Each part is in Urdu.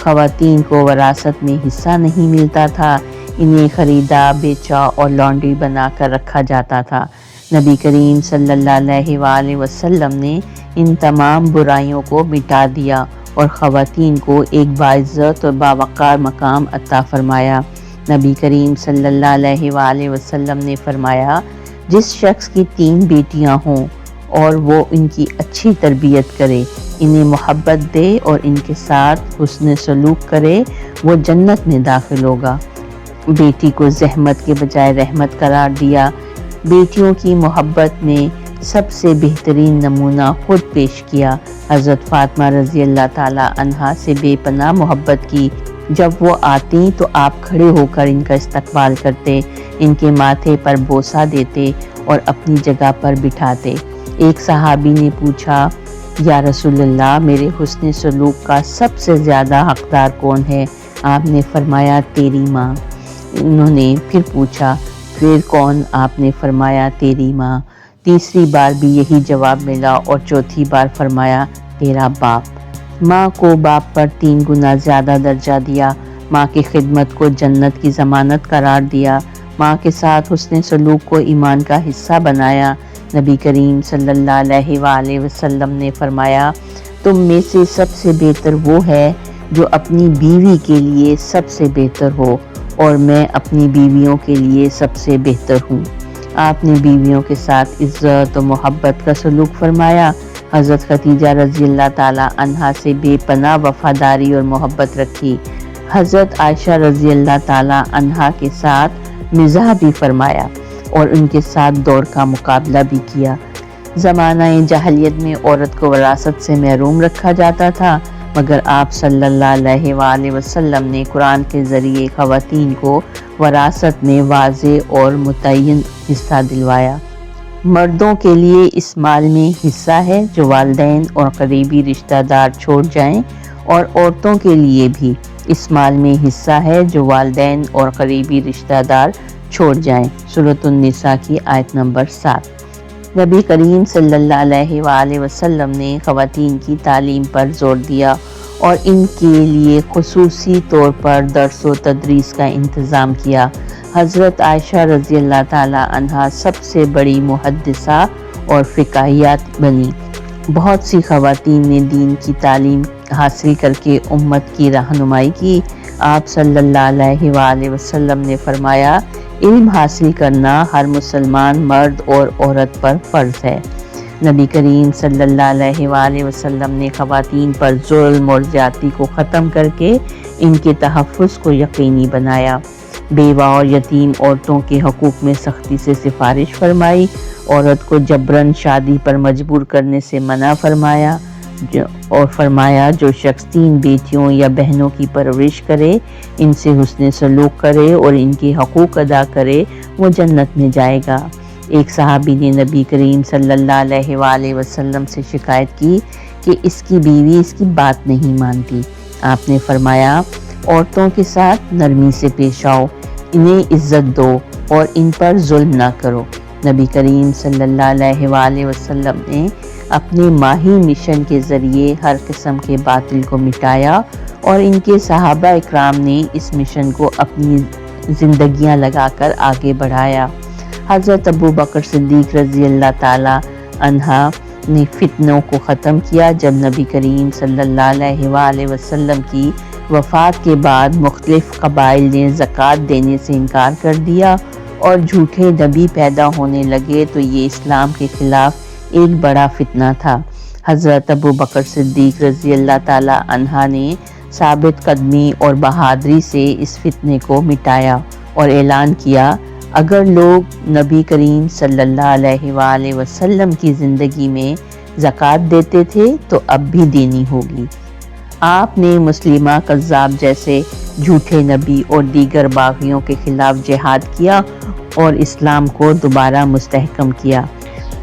خواتین کو وراثت میں حصہ نہیں ملتا تھا، انہیں خریدا، بیچا اور لانڈری بنا کر رکھا جاتا تھا۔ نبی کریم صلی اللہ علیہ وآلہ وسلم نے ان تمام برائیوں کو مٹا دیا اور خواتین کو ایک باعزت اور باوقار مقام عطا فرمایا۔ نبی کریم صلی اللہ علیہ وآلہ وسلم نے فرمایا، جس شخص کی 3 بیٹیاں ہوں اور وہ ان کی اچھی تربیت کرے، انہیں محبت دے اور ان کے ساتھ حسن سلوک کرے، وہ جنت میں داخل ہوگا۔ بیٹی کو زحمت کے بجائے رحمت قرار دیا۔ بیٹیوں کی محبت میں سب سے بہترین نمونہ خود پیش کیا۔ حضرت فاطمہ رضی اللہ تعالی عنہا سے بے پناہ محبت کی۔ جب وہ آتی تو آپ کھڑے ہو کر ان کا استقبال کرتے، ان کے ماتھے پر بوسہ دیتے اور اپنی جگہ پر بٹھاتے۔ ایک صحابی نے پوچھا، یا رسول اللہ، میرے حسن سلوک کا سب سے زیادہ حقدار کون ہے؟ آپ نے فرمایا، تیری ماں۔ انہوں نے پھر پوچھا، پھر کون؟ آپ نے فرمایا، تیری ماں۔ تیسری بار بھی یہی جواب ملا اور چوتھی بار فرمایا، تیرا باپ۔ ماں کو باپ پر 3 گنا زیادہ درجہ دیا۔ ماں کی خدمت کو جنت کی ضمانت قرار دیا۔ ماں کے ساتھ حسن سلوک کو ایمان کا حصہ بنایا۔ نبی کریم صلی اللہ علیہ وآلہ وسلم نے فرمایا، تم میں سے سب سے بہتر وہ ہے جو اپنی بیوی کے لیے سب سے بہتر ہو، اور میں اپنی بیویوں کے لیے سب سے بہتر ہوں۔ آپ نے بیویوں کے ساتھ عزت و محبت کا سلوک فرمایا۔ حضرت خدیجہ رضی اللہ تعالی عنہا سے بے پناہ وفاداری اور محبت رکھی۔ حضرت عائشہ رضی اللہ تعالی عنہا کے ساتھ مزاح بھی فرمایا اور ان کے ساتھ دور کا مقابلہ بھی کیا۔ زمانہ جاہلیت میں عورت کو وراثت سے محروم رکھا جاتا تھا، مگر آپ صلی اللہ علیہ وآلہ وسلم نے قرآن کے ذریعے خواتین کو وراثت میں واضح اور متعین حصہ دلوایا۔ مردوں کے لیے اس مال میں حصہ ہے جو والدین اور قریبی رشتہ دار چھوڑ جائیں، اور عورتوں کے لیے بھی اس مال میں حصہ ہے جو والدین اور قریبی رشتہ دار چھوڑ جائیں۔ سورۃ النساء کی آیت نمبر 7۔ نبی کریم صلی اللہ علیہ وآلہ وسلم نے خواتین کی تعلیم پر زور دیا اور ان کے لیے خصوصی طور پر درس و تدریس کا انتظام کیا۔ حضرت عائشہ رضی اللہ تعالی عنہا سب سے بڑی محدثہ اور فقیہات بنی۔ بہت سی خواتین نے دین کی تعلیم حاصل کر کے امت کی رہنمائی کی۔ آپ صلی اللہ علیہ وآلہ وسلم نے فرمایا، علم حاصل کرنا ہر مسلمان مرد اور عورت پر فرض ہے۔ نبی کریم صلی اللہ علیہ وآلہ وسلم نے خواتین پر ظلم اور زیادتی کو ختم کر کے ان کے تحفظ کو یقینی بنایا۔ بیوہ اور یتیم عورتوں کے حقوق میں سختی سے سفارش فرمائی۔ عورت کو جبراً شادی پر مجبور کرنے سے منع فرمایا اور فرمایا، جو شخص 3 بیٹیوں یا بہنوں کی پرورش کرے، ان سے حسن سلوک کرے اور ان کے حقوق ادا کرے، وہ جنت میں جائے گا۔ ایک صحابی نے نبی کریم صلی اللہ علیہ وآلہ وسلم سے شکایت کی کہ اس کی بیوی اس کی بات نہیں مانتی۔ آپ نے فرمایا، عورتوں کے ساتھ نرمی سے پیش آؤ، انہیں عزت دو اور ان پر ظلم نہ کرو۔ نبی کریم صلی اللہ علیہ وآلہ وسلم نے اپنے ماہی مشن کے ذریعے ہر قسم کے باطل کو مٹایا اور ان کے صحابہ اکرام نے اس مشن کو اپنی زندگیاں لگا کر آگے بڑھایا۔ حضرت ابو بکر صدیق رضی اللہ تعالی عنہ نے فتنوں کو ختم کیا۔ جب نبی کریم صلی اللہ علیہ وآلہ وسلم کی وفات کے بعد مختلف قبائل نے زکوٰۃ دینے سے انکار کر دیا اور جھوٹے نبی پیدا ہونے لگے تو یہ اسلام کے خلاف ایک بڑا فتنہ تھا۔ حضرت ابو بکر صدیق رضی اللہ تعالی عنہ نے ثابت قدمی اور بہادری سے اس فتنے کو مٹایا اور اعلان کیا، اگر لوگ نبی کریم صلی اللہ علیہ وآلہ وسلم کی زندگی میں زکوٰۃ دیتے تھے تو اب بھی دینی ہوگی۔ آپ نے مسلمہ کذاب جیسے جھوٹے نبی اور دیگر باغیوں کے خلاف جہاد کیا اور اسلام کو دوبارہ مستحکم کیا۔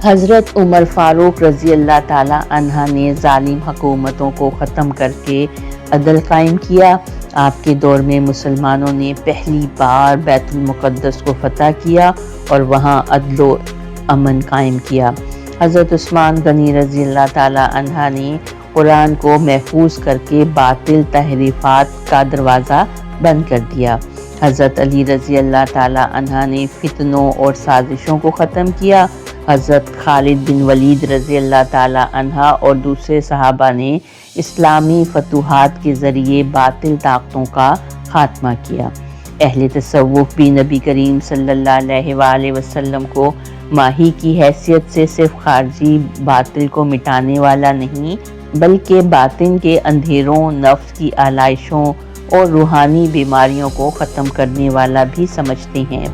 حضرت عمر فاروق رضی اللہ تعالی عنہ نے ظالم حکومتوں کو ختم کر کے عدل قائم کیا۔ آپ کے دور میں مسلمانوں نے پہلی بار بیت المقدس کو فتح کیا اور وہاں عدل و امن قائم کیا۔ حضرت عثمان غنی رضی اللہ تعالی عنہ نے قرآن کو محفوظ کر کے باطل تحریفات کا دروازہ بند کر دیا۔ حضرت علی رضی اللہ تعالیٰ عنہ نے فتنوں اور سازشوں کو ختم کیا۔ حضرت خالد بن ولید رضی اللہ تعالیٰ عنہ اور دوسرے صحابہ نے اسلامی فتوحات کے ذریعے باطل طاقتوں کا خاتمہ کیا۔ اہل تصوف بھی نبی کریم صلی اللہ علیہ وآلہ وسلم کو ماہی کی حیثیت سے صرف خارجی باطل کو مٹانے والا نہیں بلکہ باطن کے اندھیروں، نفس کی آلائشوں اور روحانی بیماریوں کو ختم کرنے والا بھی سمجھتے ہیں۔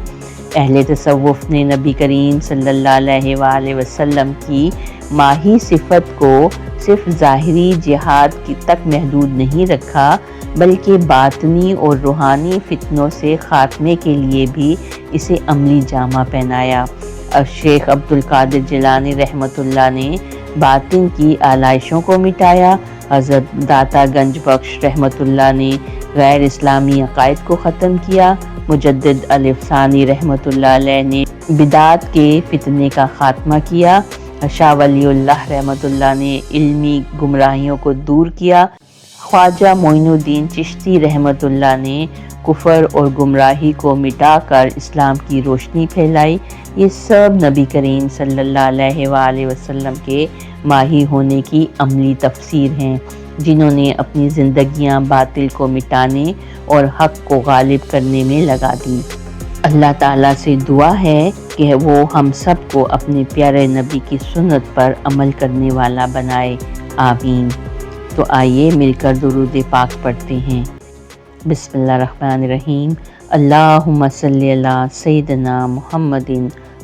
اہل تصوف نے نبی کریم صلی اللہ علیہ وآلہ وسلم کی ماہی صفت کو صرف ظاہری جہاد تک محدود نہیں رکھا بلکہ باطنی اور روحانی فتنوں سے خاتمے کے لیے بھی اسے عملی جامہ پہنایا۔ شیخ عبد القادر جیلانی رحمۃ اللہ نے باطن کی آلائشوں کو مٹایا۔ حضرت داتا گنج بخش رحمۃ اللہ نے غیر اسلامی عقائد کو ختم کیا۔ مجدد الف ثانی رحمۃ اللہ علیہ نے بدعات کے فتنے کا خاتمہ کیا۔ شاہ ولی اللہ رحمۃ اللہ نے علمی گمراہیوں کو دور کیا۔ خواجہ معین الدین چشتی رحمۃ اللہ نے کفر اور گمراہی کو مٹا کر اسلام کی روشنی پھیلائی۔ یہ سب نبی کریم صلی اللہ علیہ وآلہ وسلم کے ماہی ہونے کی عملی تفسیر ہیں، جنہوں نے اپنی زندگیاں باطل کو مٹانے اور حق کو غالب کرنے میں لگا دی۔ اللہ تعالیٰ سے دعا ہے کہ وہ ہم سب کو اپنے پیارے نبی کی سنت پر عمل کرنے والا بنائے، آمین۔ تو آئیے مل کر درود پاک پڑھتے ہیں۔ بسم اللہ الرحمن الرحیم۔ اللہم صلی علی سیدنا محمد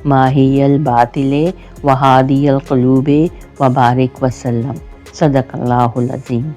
ماہی الباطل وہادی القلوب وبارک وسلم۔ صدق اللہ العظیم۔